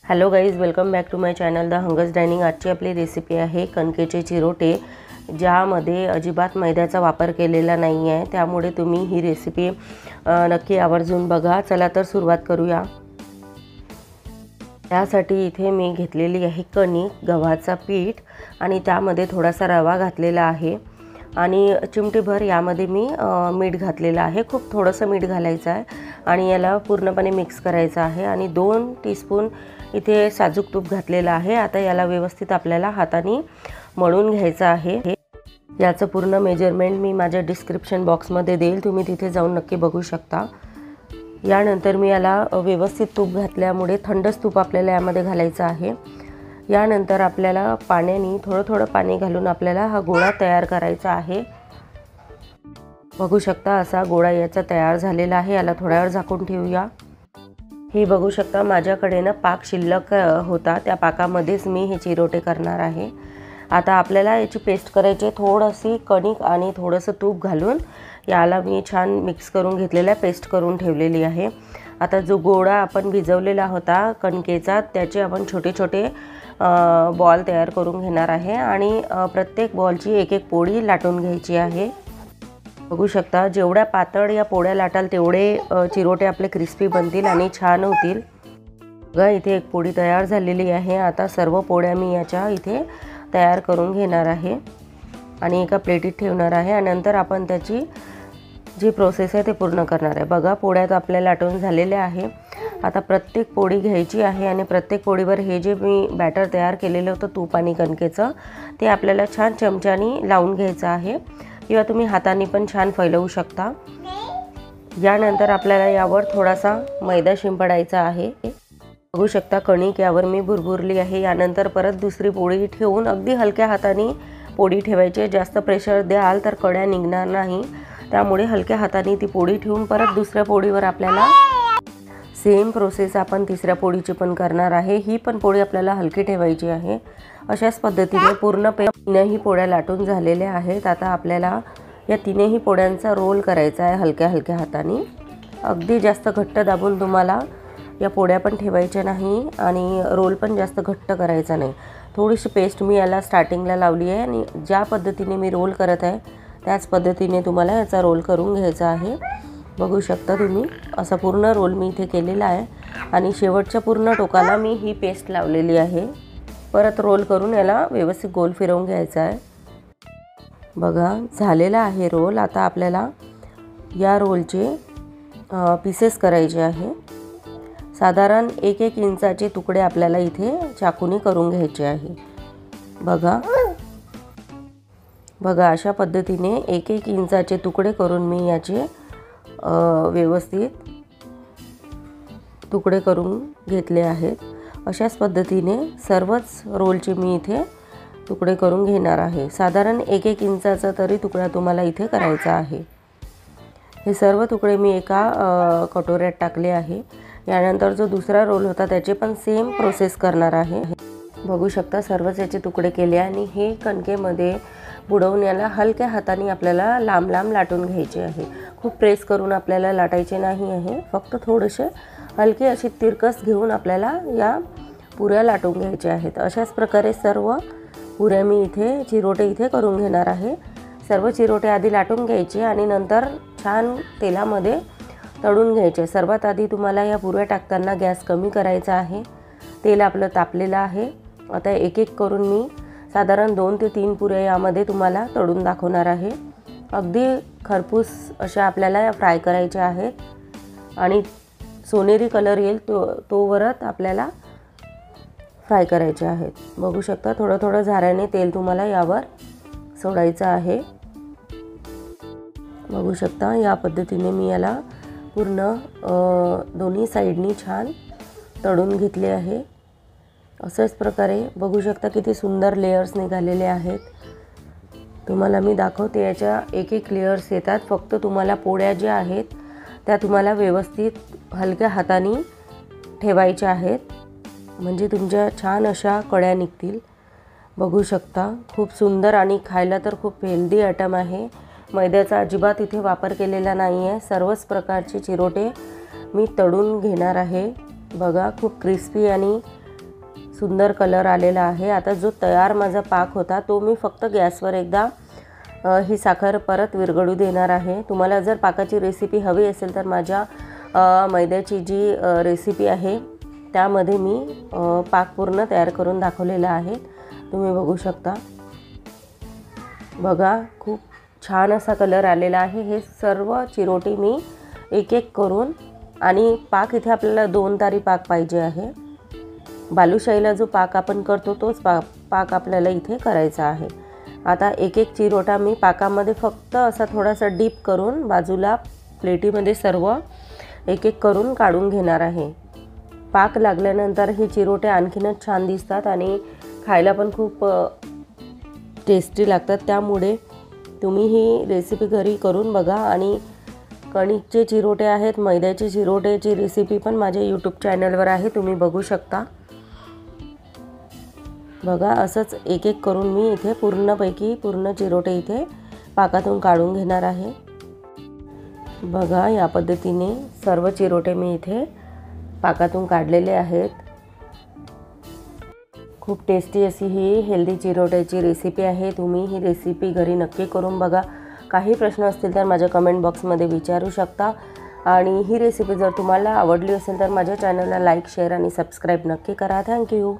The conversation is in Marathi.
Hello guys, welcome back to my channel the Hunger's Dining. आजची आपली रेसिपी आहे कणकेचे चिरोटे, ज्यामध्ये अजिबात मैद्याचा वापर केलेला नाही आहे। त्यामुळे तुम्ही ही रेसिपी नक्की आवर्जून बघा। चला तर सुरुवात करूया। त्यासाठी इथे मी घेतलेली आहे कणिक, गव्हाचा पीठ आणि त्यामध्ये थोडासा रवा घातलेला आहे आणि चिमटीभर यामध्ये मी मीठ घातलेलं आहे। खूप थोडंसं मीठ घालायचं आहे आणि याला पूर्णपणे मिक्स करायचं आहे आणि 2 टीस्पून इथे साजूक तूप घातलेलं आहे। आता याला व्यवस्थित आपल्याला हाताने मळून घ्यायचं आहे। याचं पूर्ण मेजरमेंट मी माझ्या डिस्क्रिप्शन बॉक्समध्ये देईल, तुम्ही तिथे जाऊन नक्की बघू शकता। यानंतर मी याला व्यवस्थित तूप घातल्यामुळे थंडच तूप आपल्याला यामध्ये घालायचं आहे। यानंतर आपल्याला पाण्याने थोडं पाणी घालून आपल्याला हा गोळा तयार करायचा आहे। बघू शकता असा गोळा याचा तयार झालेला आहे। याला थोड्या वेळ झाकून ठेवूया। हे बघू शकता माझ्याकडे ना पाक शिल्लक होता, त्या पाकामध्येच मी हे चिरोटे करणार आहे। आता आपल्याला याची पेस्ट करायची, थोडीशी कणिक आणि थोडंसं तूप घालून याला मी छान मिक्स करून घेतलेला, पेस्ट करून ठेवलेली आहे। आता जो गोळा आपण भिजवलेला होता कणकेचा, त्याचे आपण छोटे छोटे बॉल तयार करून घेणार आहे आणि प्रत्येक बॉलची एक एक पोळी लाटून घ्यायची आहे। बघू शकता जेवढ्या पातळ या पोळ्या लाटाल तेवढे चिरोटे आपले क्रिस्पी बनतील आणि छान होतील। बघा इथे एक पोळी तयार झालेली आहे। आता सर्व पोळ्या मी याच्या इथे तयार करून घेणार आहे आणि एका प्लेटीत ठेवणार आहे आणि नंतर आपण त्याची जी प्रोसेस आहे ते पूर्ण करणार आहे। बघा पोळ्या आपल्या लाटून झालेल्या आहे। आता प्रत्येक पोळी घ्यायची आहे आणि प्रत्येक पोळीवर हे जे मी बॅटर तयार केलेलं होतं तूप आणि कणकेचं, ते आपल्याला छान चमच्याने लावून घ्यायचं आहे किंवा तुम्ही हाताने पण छान फैलवू शकता। यानंतर आपल्याला यावर थोडासा मैदा शिंपडायचा आहे। बघू शकता कणिक यावर मी भुरभुरली आहे। यानंतर परत दुसरी पोळी ठेवून अगदी हलक्या हाताने पोळी ठेवायची। जास्त प्रेशर द्याल तर कड्या निघणार नाही, त्यामुळे हलक्या हाताने ती पोळी ठेवून परत दुसऱ्या पोळीवर आपल्याला सेम प्रोसेस आपण तिसऱ्या पोळीची पण करणार आहे। ही पण पोळी आपल्याला हलकी ठेवायची आहे। अशाच पद्धतीने पूर्ण तीनही पोळ्या लाटून झालेल्या आहेत। आता आपल्याला या तीनही पोळ्यांचा रोल करायचा आहे हलक्या हलक्या हाताने। अगदी जास्त घट्ट दाबून तुम्हाला या पोळ्या पण ठेवायच्या नाही आणि रोल पण जास्त घट्ट करायचा नाही। थोडीशी पेस्ट मी याला स्टार्टिंगला लावली आहे आणि ज्या पद्धतीने मी रोल करत आहे त्याच पद्धतीने तुम्हाला याचा रोल करून घ्यायचा आहे। बघू शकता तुम्ही असा पूर्ण रोल मी इथे केलेला आहे आणि शेवटच्या पूर्ण टोकाला मी ही पेस्ट लावलेली आहे। परत रोल करून याला व्यवस्थित गोल फिरवून घ्यायचा आहे। बघा झालेला आहे रोल। आता आपल्याला या रोलचे पीसेस करायचे आहे। साधारण 1-1 इंचाचे तुकडे आपल्याला इथे चाकूने करून घ्यायचे आहे। बघा अशा पद्धतीने 1-1 इंचाचे तुकडे करून मी याचे व्यवस्थित तुकडे करून घेतले आहेत। अशाच पद्धतीने सर्वच रोलचे मी इथे तुकडे करून घेणार आहे। साधारण 1-1 इंचाचा तरी तुकडा तुम्हाला इथे करायचा आहे। हे सर्व तुकडे मी एका कटोऱ्यात टाकले आहे। यानंतर जो दुसरा रोल होता त्याचे पण सेम प्रोसेस करणार आहे। बघू शकता सर्वच याचे तुकडे केले आणि हे कणकेमध्ये बुडवून याला हलक्या हाताने आपल्याला लांब लांब लाटून घ्यायचे आहे। खूप प्रेस करून आपल्याला लाटायचे नाही आहे, फक्त थोडेसे हलकी अशी तिरकस घेऊन आपल्याला या पुऱ्या लाटून घ्यायच्या आहेत। अशाच प्रकारे सर्व पुऱ्या मी इथे चिरोटे इथे करून घेणार आहे। सर्व चिरोटे आधी लाटून घ्यायचे आणि नंतर छान तेलामध्ये तळून घ्यायचे। सर्वात आधी तुम्हाला या पुऱ्या टाकताना गॅस कमी करायचा आहे। तेल आपलं तापलेलं आहे। आता एक एक करून मी साधारण 2 ते 3 पुऱ्या यामध्ये तुम्हाला तळून दाखवणार आहे। अगदी खरपूस अशा आपल्याला फ्राय करायच्या आहेत आणि सोनेरी कलर येईल तोवरच आपल्याला फ्राय करायचे आहेत। बघू शकता थोडं झाऱ्याने तेल तुम्हाला यावर सोडायचं आहे। बघू शकता या पद्धतीने मी याला पूर्ण दोन्ही साईडनी छान तळून घेतले आहे। अशाच प्रकारे बघू शकता किती सुंदर लेयर्स निघालेले आहेत। तुम्हाला मी दाखवते याच्या एक लेयर्स येतात। फक्त तुम्हाला पोळ्या ज्या आहेत त्या तुम्हाला व्यवस्थित हलक्या हाताने ठेवायच्या आहेत, म्हणजे तुमच्या छान अशा कड्या निघतील। बघू शकता खूप सुंदर आणि खायला तर खूप हेल्दी आयटम आहे। मैद्याचा अजिबात इथे वापर केलेला नाही आहे। सर्वच प्रकारचे चिरोटे मी तळून घेणार आहे। बघा खूप क्रिस्पी आणि सुंदर कलर आलेला आहे। आता जो तयार माझा पाक होता तो मी फक्त गॅसवर एकदा ही साखर परत विरघळू देणार आहे। तुम्हाला जर पाकाची रेसिपी हवी असेल तर माझ्या मैद्याची जी रेसिपी आहे त्यामध्ये मी पाक पूर्ण तयार करून दाखवलेला आहे, तुम्ही बघू शकता। बघा खूप छान असा कलर आलेला आहे। हे सर्व चिरोटे मी एक एक करून, आणि पाक इथे आपल्याला 2 तारी पाक पाहिजे आहे। बालुशाहीला जो पाक आपण करतो तोच पाक आपल्याला इथे करायचा आहे। आता एक एक चिरोटा मी पाकामध्ये फक्त असा थोडासा डीप करून बाजूला प्लेटीमध्ये सर्व एक एक करून काढून घेणार आहे। पाक लागल्यानंतर हे चिरोटे आणखीनच छान दिसतात आणि खायला पण खूप टेस्टी लागतात। त्यामुळे तुम्ही ही रेसिपी घरी करून बघा। आणि कणिकचे चिरोटे आहेत, मैद्याचे चिरोटेची रेसिपी पण माझ्या यूट्यूब चॅनलवर आहे, तुम्ही बघू शकता। बघा असंच एक एक करून मी इथे पूर्ण चिरोटे इथे पाकातून काढून घेणार आहे। बघा या पद्धतीने सर्व चिरोटे मी इथे पाकातून काढलेले आहेत। खूप टेस्टी अशी ही हेल्दी चिरोट्याची रेसिपी आहे। तुम्ही ही रेसिपी घरी नक्की करून बघा। काही प्रश्न असतील तर माझ्या कमेंट बॉक्समध्ये विचारू शकता। आणि ही रेसिपी जर तुम्हाला आवडली असेल तर माझ्या चॅनलला लाईक, शेअर आणि सबस्क्राईब नक्की करा। थँक्यू।